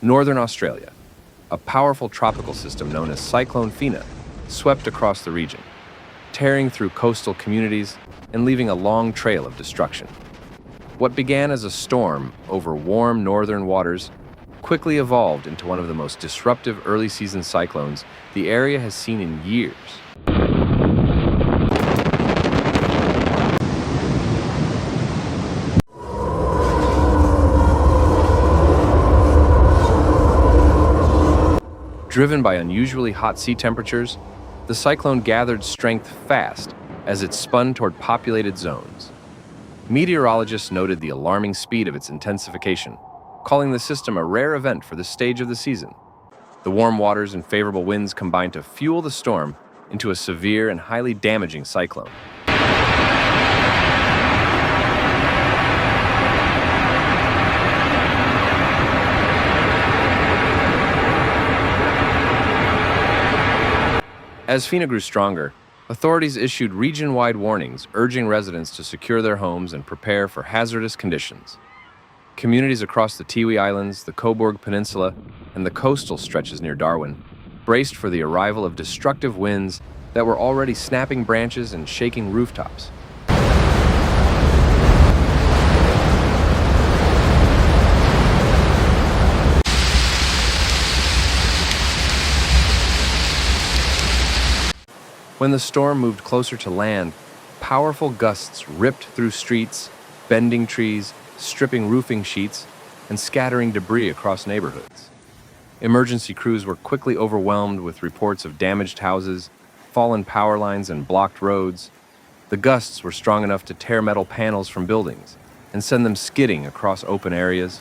Northern Australia, a powerful tropical system known as Cyclone Fina, swept across the region, tearing through coastal communities and leaving a long trail of destruction. What began as a storm over warm northern waters quickly evolved into one of the most disruptive early-season cyclones the area has seen in years. Driven by unusually hot sea temperatures, the cyclone gathered strength fast as it spun toward populated zones. Meteorologists noted the alarming speed of its intensification, calling the system a rare event for this stage of the season. The warm waters and favorable winds combined to fuel the storm into a severe and highly damaging cyclone. As Fina grew stronger, authorities issued region-wide warnings urging residents to secure their homes and prepare for hazardous conditions. Communities across the Tiwi Islands, the Cobourg Peninsula, and the coastal stretches near Darwin braced for the arrival of destructive winds that were already snapping branches and shaking rooftops. When the storm moved closer to land, powerful gusts ripped through streets, bending trees, stripping roofing sheets, and scattering debris across neighborhoods. Emergency crews were quickly overwhelmed with reports of damaged houses, fallen power lines, and blocked roads. The gusts were strong enough to tear metal panels from buildings and send them skidding across open areas.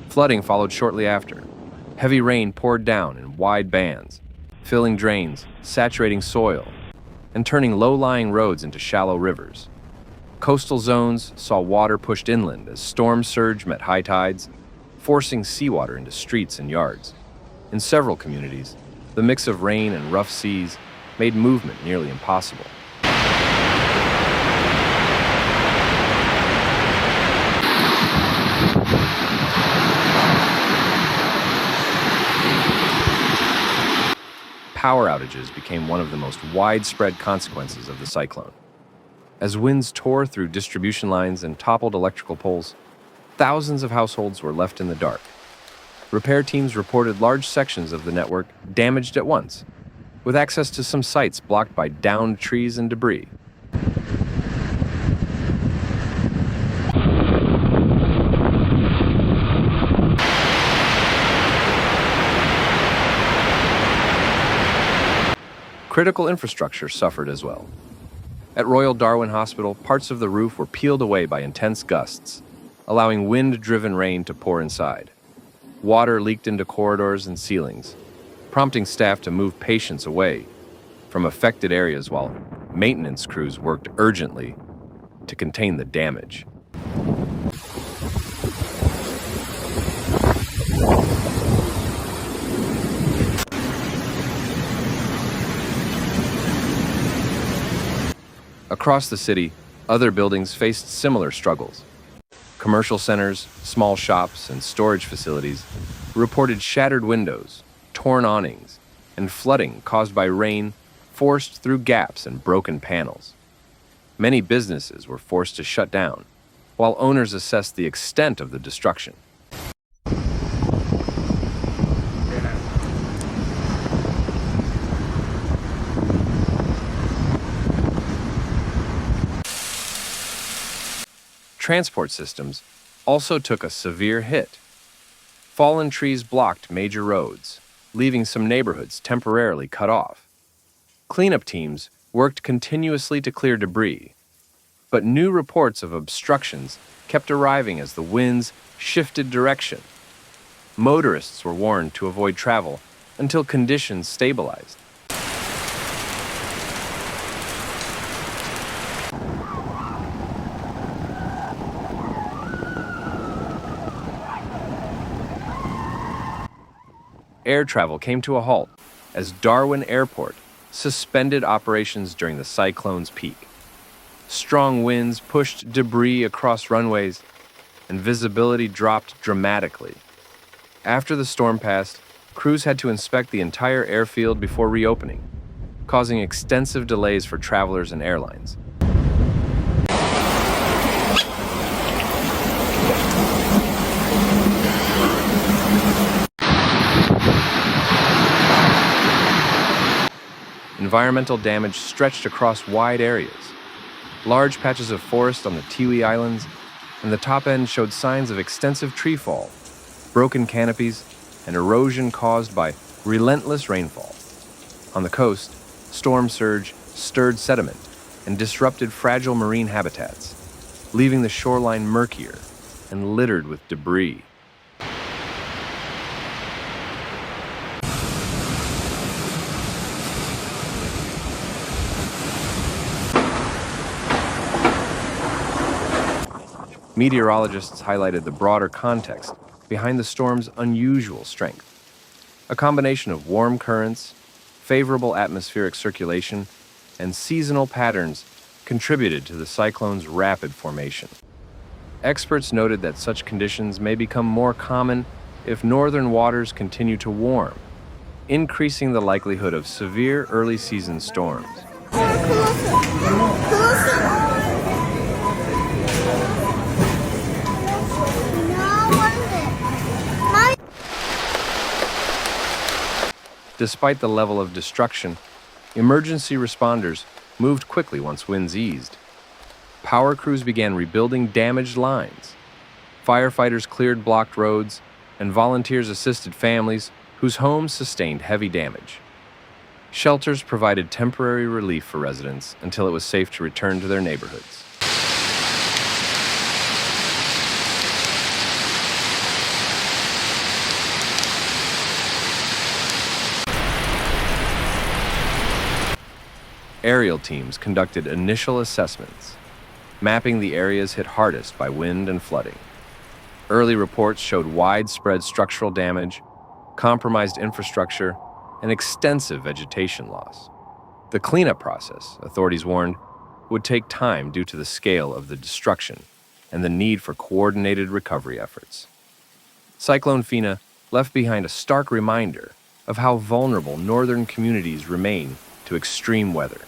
Flooding followed shortly after. Heavy rain poured down in wide bands, filling drains, saturating soil, and turning low-lying roads into shallow rivers. Coastal zones saw water pushed inland as storm surge met high tides, forcing seawater into streets and yards. In several communities, the mix of rain and rough seas made movement nearly impossible. Power outages became one of the most widespread consequences of the cyclone. As winds tore through distribution lines and toppled electrical poles, thousands of households were left in the dark. Repair teams reported large sections of the network damaged at once, with access to some sites blocked by downed trees and debris. Critical infrastructure suffered as well. At Royal Darwin Hospital, parts of the roof were peeled away by intense gusts, allowing wind-driven rain to pour inside. Water leaked into corridors and ceilings, prompting staff to move patients away from affected areas while maintenance crews worked urgently to contain the damage. Across the city, other buildings faced similar struggles. Commercial centers, small shops, and storage facilities reported shattered windows, torn awnings, and flooding caused by rain forced through gaps and broken panels. Many businesses were forced to shut down, while owners assessed the extent of the destruction. Transport systems also took a severe hit. Fallen trees blocked major roads, leaving some neighborhoods temporarily cut off. Cleanup teams worked continuously to clear debris, but new reports of obstructions kept arriving as the winds shifted direction. Motorists were warned to avoid travel until conditions stabilized. Air travel came to a halt, as Darwin Airport suspended operations during the cyclone's peak. Strong winds pushed debris across runways, and visibility dropped dramatically. After the storm passed, crews had to inspect the entire airfield before reopening, causing extensive delays for travelers and airlines. Environmental damage stretched across wide areas. Large patches of forest on the Tiwi Islands and the top end showed signs of extensive tree fall, broken canopies, and erosion caused by relentless rainfall. On the coast, storm surge stirred sediment and disrupted fragile marine habitats, leaving the shoreline murkier and littered with debris. Meteorologists highlighted the broader context behind the storm's unusual strength. A combination of warm currents, favorable atmospheric circulation, and seasonal patterns contributed to the cyclone's rapid formation. Experts noted that such conditions may become more common if northern waters continue to warm, increasing the likelihood of severe early-season storms. Despite the level of destruction, emergency responders moved quickly once winds eased. Power crews began rebuilding damaged lines. Firefighters cleared blocked roads, and volunteers assisted families whose homes sustained heavy damage. Shelters provided temporary relief for residents until it was safe to return to their neighborhoods. Aerial teams conducted initial assessments, mapping the areas hit hardest by wind and flooding. Early reports showed widespread structural damage, compromised infrastructure, and extensive vegetation loss. The cleanup process, authorities warned, would take time due to the scale of the destruction and the need for coordinated recovery efforts. Cyclone Fina left behind a stark reminder of how vulnerable northern communities remain to extreme weather.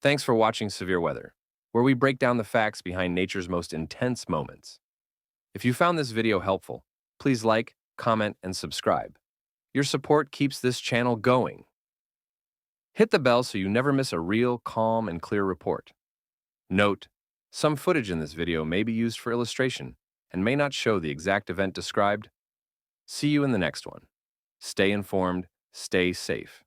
Thanks for watching Severe Weather, where we break down the facts behind nature's most intense moments. If you found this video helpful, please like, comment, and subscribe. Your support keeps this channel going. Hit the bell so you never miss a real, calm, and clear report. Note, some footage in this video may be used for illustration and may not show the exact event described. See you in the next one. Stay informed, stay safe.